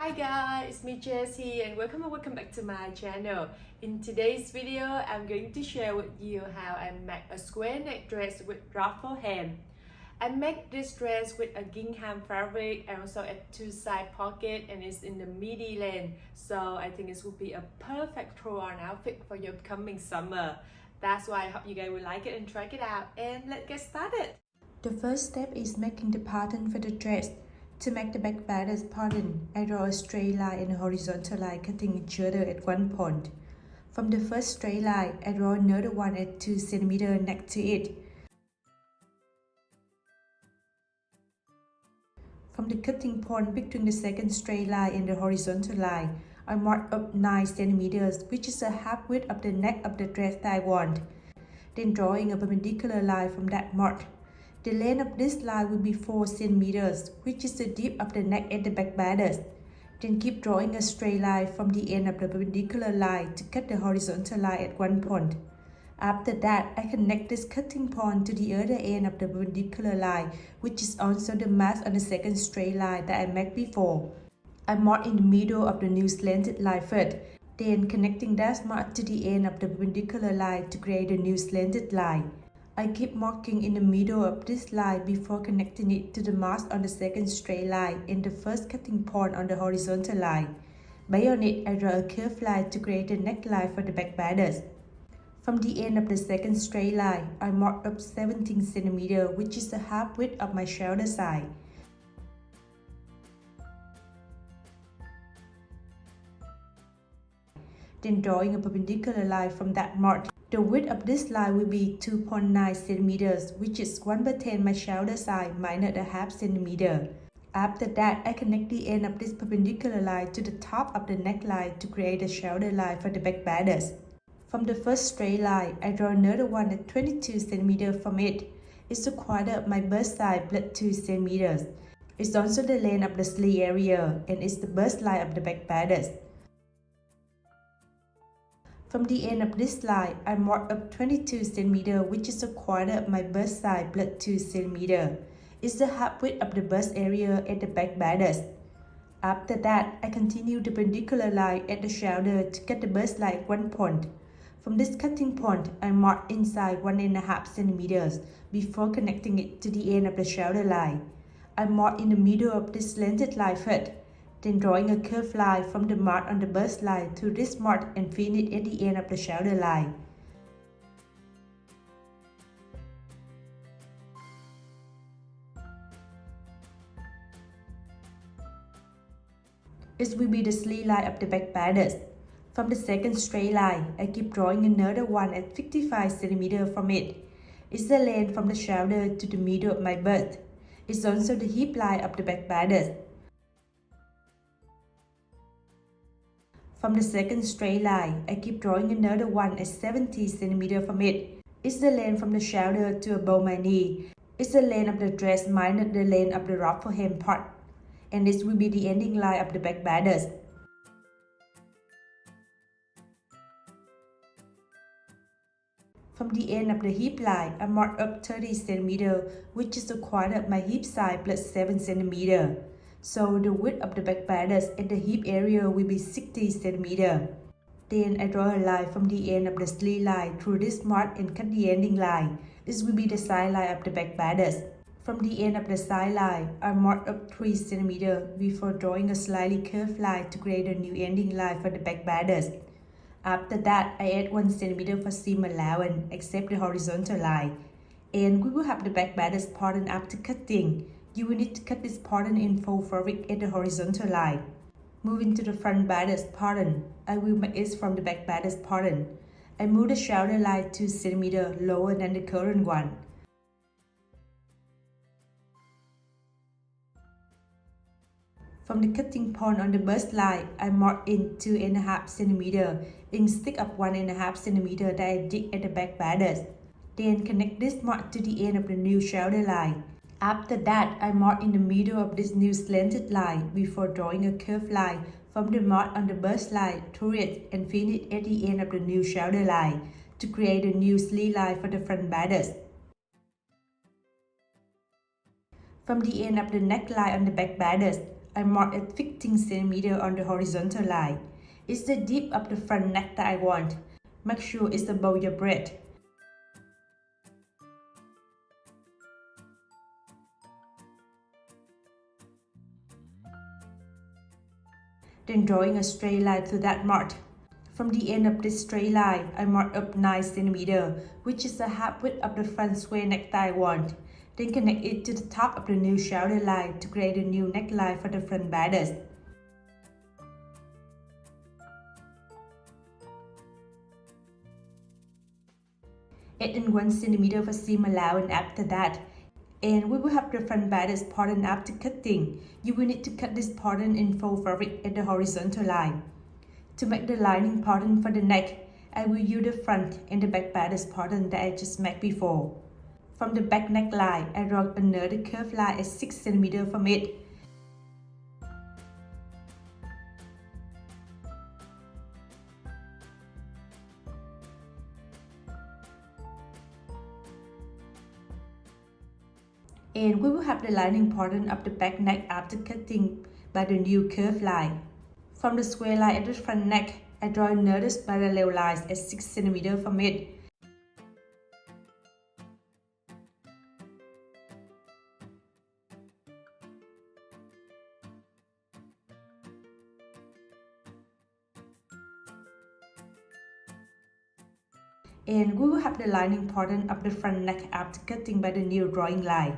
Hi guys, it's me Jess here and welcome back to my channel. In today's video, I'm going to share with you how I make a square neck dress with ruffle hem. I make this dress with a gingham fabric and also a two side pocket, and it's in the midi length. So I think it will be a perfect throw-on outfit for your coming summer. That's why I hope you guys will like it and try it out, and let's get started. The first step is making the pattern for the dress. To make the back bodice pattern, I draw a straight line and a horizontal line cutting each other at one point. From the first straight line, I draw another one at 2 cm next to it. From the cutting point between the second straight line and the horizontal line, I mark up 9 cm, which is a half width of the neck of the dress that I want. Then drawing a perpendicular line from that mark. The length of this line will be 4 cm, which is the depth of the neck at the back bodice. Then keep drawing a straight line from the end of the perpendicular line to cut the horizontal line at one point. After that, I connect this cutting point to the other end of the perpendicular line, which is also the mark on the second straight line that I made before. I mark in the middle of the new slanted line first, then connecting that mark to the end of the perpendicular line to create a new slanted line. I keep marking in the middle of this line before connecting it to the mark on the second straight line and the first cutting point on the horizontal line. Based on it, I draw a curved line to create a neckline for the back bodice. From the end of the second straight line, I mark up 17 cm, which is the half width of my shoulder side. Then drawing a perpendicular line from that mark. The width of this line will be 2.9 cm, which is 1/10 my shoulder side minus a half centimeter. After that, I connect the end of this perpendicular line to the top of the neckline to create a shoulder line for the back bodice. From the first straight line, I draw another one at 22 cm from it. It's a quarter of my bust side plus 2 cm. It's also the length of the sleeve area, and it's the bust line of the back bodice. From the end of this line, I mark up 22 cm, which is a quarter of my bust side plus 2 cm. It's the half width of the bust area at the back bodice. After that, I continue the perpendicular line at the shoulder to cut the bust line at one point. From this cutting point, I mark inside 1.5 cm before connecting it to the end of the shoulder line. I mark in the middle of this slanted line first, then drawing a curved line from the mark on the bust line to this mark and finish it at the end of the shoulder line. It will be the sleeve line of the back bodice. From the second straight line, I keep drawing another one at 55 cm from it. It's the length from the shoulder to the middle of my bust. It's also the hip line of the back bodice. From the second straight line, I keep drawing another one at 70 cm from it. It's the length from the shoulder to above my knee. It's the length of the dress minus the length of the ruffle hem part. And this will be the ending line of the back bodice. From the end of the hip line, I mark up 30 cm, which is a quarter of my hip side plus 7 cm. So the width of the back bodice at the hip area will be 60 cm. Then I draw a line from the end of the sleeve line through this mark and cut the ending line. This will be the side line of the back bodice. From the end of the side line, I mark up 3 cm before drawing a slightly curved line to create a new ending line for the back bodice. After that, I add 1 cm for seam allowance except the horizontal line. And we will have the back bodice pattern after cutting. You will need to cut this pattern in full fabric at the horizontal line. Moving to the front bodice pattern, I will make it from the back bodice pattern. I move the shoulder line 2 cm lower than the current one. From the cutting point on the bust line, I mark in 2.5 cm instead of 1.5 cm that I did at the back bodice. Then connect this mark to the end of the new shoulder line. After that, I mark in the middle of this new slanted line before drawing a curved line from the mark on the bust line through it and finish at the end of the new shoulder line to create a new sleeve line for the front bodice. From the end of the neckline on the back bodice, I mark at 15 cm on the horizontal line. It's the dip of the front neck that I want. Make sure it's above your breast. Then drawing a straight line through that mark. From the end of this straight line, I mark up 9 cm, which is the half width of the front square neck that I want. Then connect it to the top of the new shoulder line to create a new neckline for the front bodice. Add in 1 cm for seam allowance after that. And we will have the front bodice pattern after cutting. You will need to cut this pattern in faux fabric at the horizontal line. To make the lining pattern for the neck, I will use the front and the back bodice pattern that I just made before. From the back neckline, I draw another curved line at 6 cm from it. And we will have the lining pattern of the back neck after cutting by the new curved line. From the square line at the front neck, I draw another parallel lines at 6 cm from it. And we will have the lining pattern of the front neck after cutting by the new drawing line.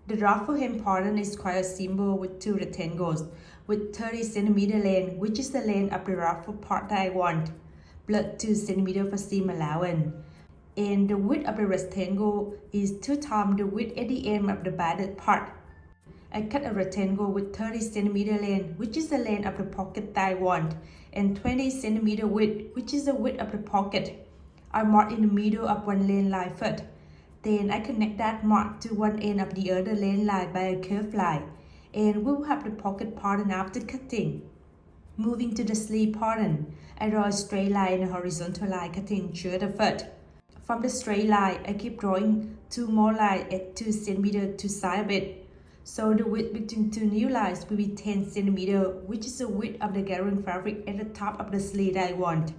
The ruffle hem pattern is quite a simple with 2 rectangles with 30 cm length, which is the length of the ruffle part that I want, plus 2 cm for seam allowance. And the width of the rectangle is 2 times the width at the end of the bodice part. I cut a rectangle with 30 cm length, which is the length of the pocket that I want, and 20 cm width, which is the width of the pocket. I mark in the middle of one lane line first. Then I connect that mark to one end of the other lane line by a curved line. And we will have the pocket pattern after cutting. Moving to the sleeve pattern, I draw a straight line and a horizontal line cutting shoulder first. From the straight line, I keep drawing 2 more lines at 2 cm to side of it. So the width between 2 new lines will be 10 cm, which is the width of the garment fabric at the top of the sleeve that I want.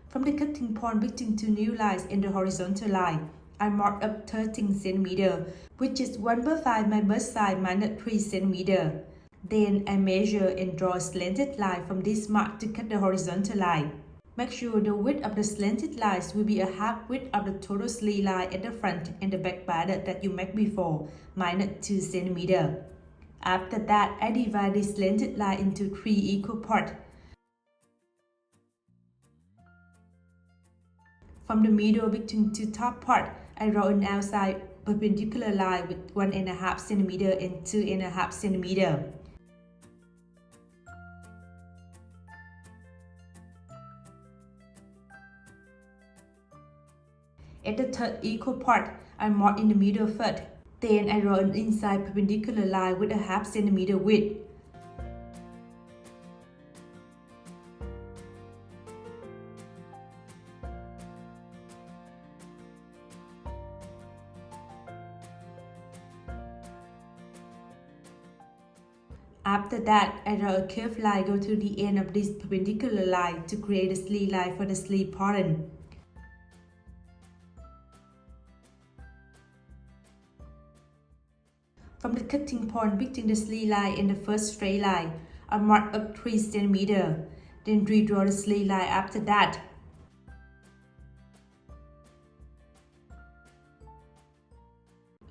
From the cutting point between 2 new lines in the horizontal line, I mark up 13 cm, which is 1/5 my bust side minus 3 cm. Then I measure and draw a slanted line from this mark to cut the horizontal line. Make sure the width of the slanted lines will be a half width of the total sleeve line at the front and the back bodice that you made before, minus 2 cm. After that, I divide this slanted line into 3 equal parts. From the middle between 2 top parts, I draw an outside perpendicular line with 1.5 cm and 2.5 cm. At the third equal part, I mark in the middle first. Then I draw an inside perpendicular line with a half centimeter width. After that, I draw a curved line go to the end of this perpendicular line to create a sleeve line for the sleeve pattern. From the cutting point between the sleeve line and the first straight line, I mark up 3 cm, then redraw the sleeve line after that.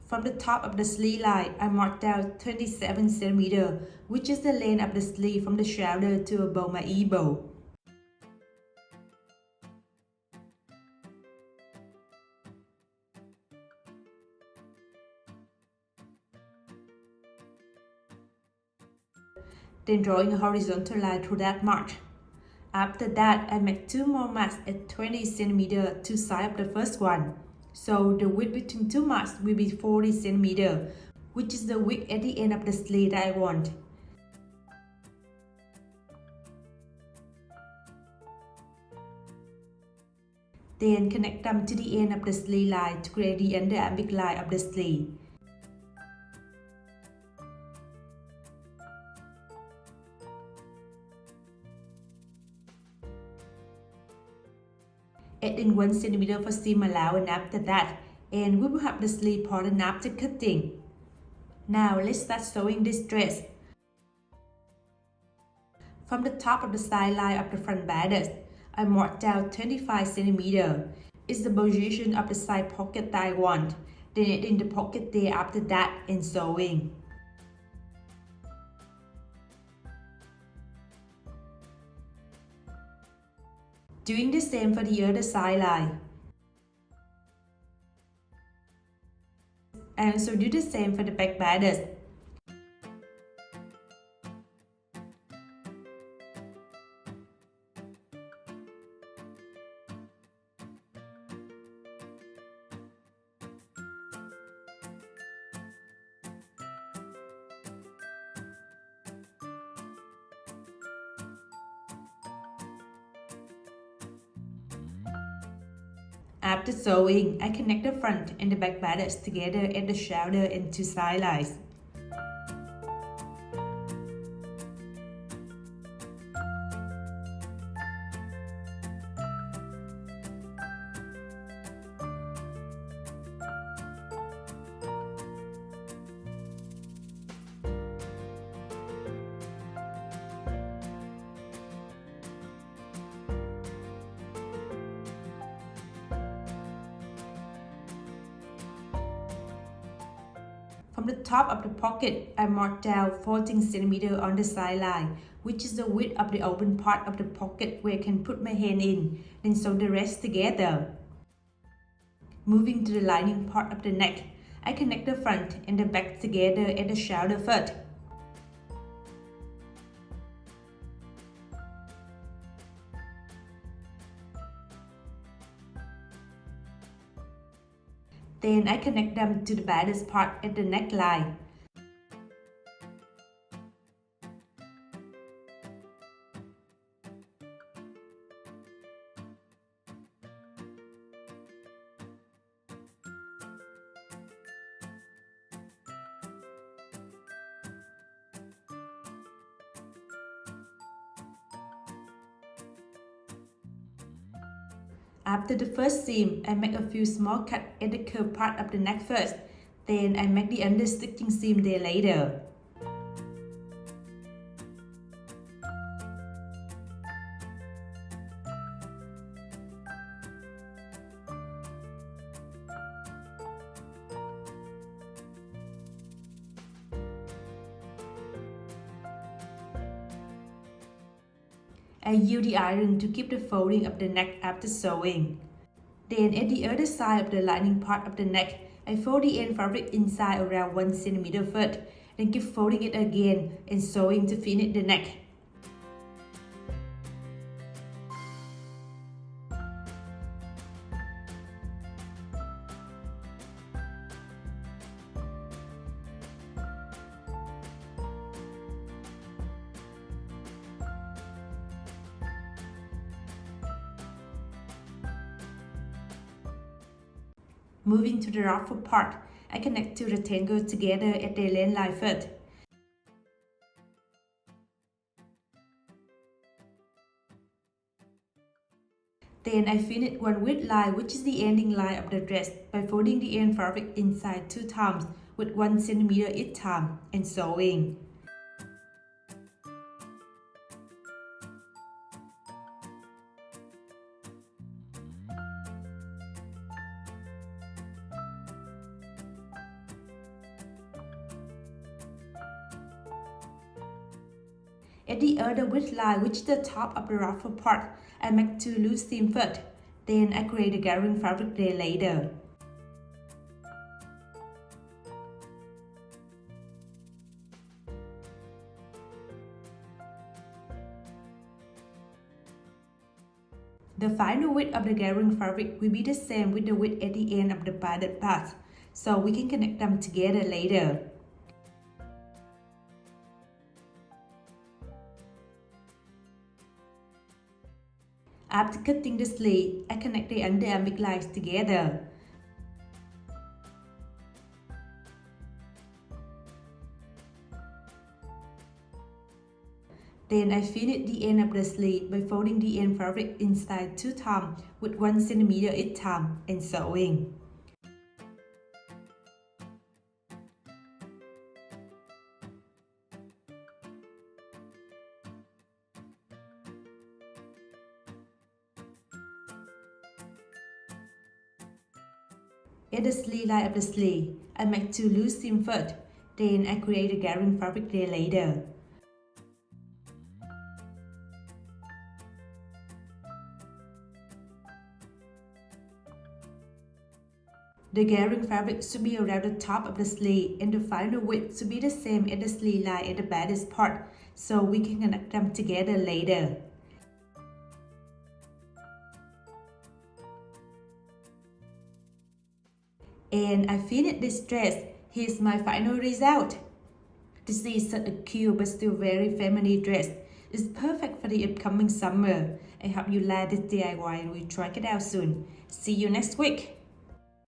From the top of the sleeve line, I mark down 27 cm, which is the length of the sleeve from the shoulder to above my elbow. Then drawing a horizontal line through that mark. After that, I make 2 more marks at 20 cm to side of the first one. So the width between 2 marks will be 40 cm, which is the width at the end of the sleeve that I want. Then connect them to the end of the sleeve line to create the underarm big line of the sleeve. Add in 1 cm for seam allowance after that, and we will have the sleeve pattern after cutting. Now let's start sewing this dress. From the top of the side line of the front bodice, I marked down 25 cm. It's the position of the side pocket that I want. Then add in the pocket there after that and sewing. Doing the same for the other side line. I also do the same for the back bodice. After sewing, I connect the front and the back bodice together at the shoulder and two side lines. From the top of the pocket, I marked down 14 cm on the side line, which is the width of the open part of the pocket where I can put my hand in, then sew the rest together. Moving to the lining part of the neck, I connect the front and the back together at the shoulder first. Then I connect them to the bodice part at the neckline. After the first seam, I make a few small cuts at the curved part of the neck first. Then I make the understitching seam there later. I use the iron to keep the folding of the neck after sewing. Then at the other side of the lining part of the neck, I fold the end fabric inside around 1 cm first, then keep folding it again and sewing to finish the neck. Moving to the ruffle part, I connect two rectangles together at their length line first. Then I finish one width line, which is the ending line of the dress, by folding the end fabric inside 2 times with 1 cm each time and sewing. At the other width line, which is the top of the ruffle part, I make 2 loose seams first. Then I create the gathering fabric there later. The final width of the gathering fabric will be the same with the width at the end of the padded part, so we can connect them together later. After cutting the sleeve, I connect the under and big lines together. Then I finish the end of the sleeve by folding the end fabric inside 2 times with 1 cm each time and sewing. At the sleeve line of the sleeve, I make 2 loose seams first, then I create a gathering fabric there later. The gathering fabric should be around the top of the sleeve and the final width should be the same as the sleeve line at the bodice part, so we can connect them together later. And I finished this dress. Here's my final result. This is such a cute but still very feminine dress. It's perfect for the upcoming summer. I hope you like this DIY and we'll try it out soon. See you next week.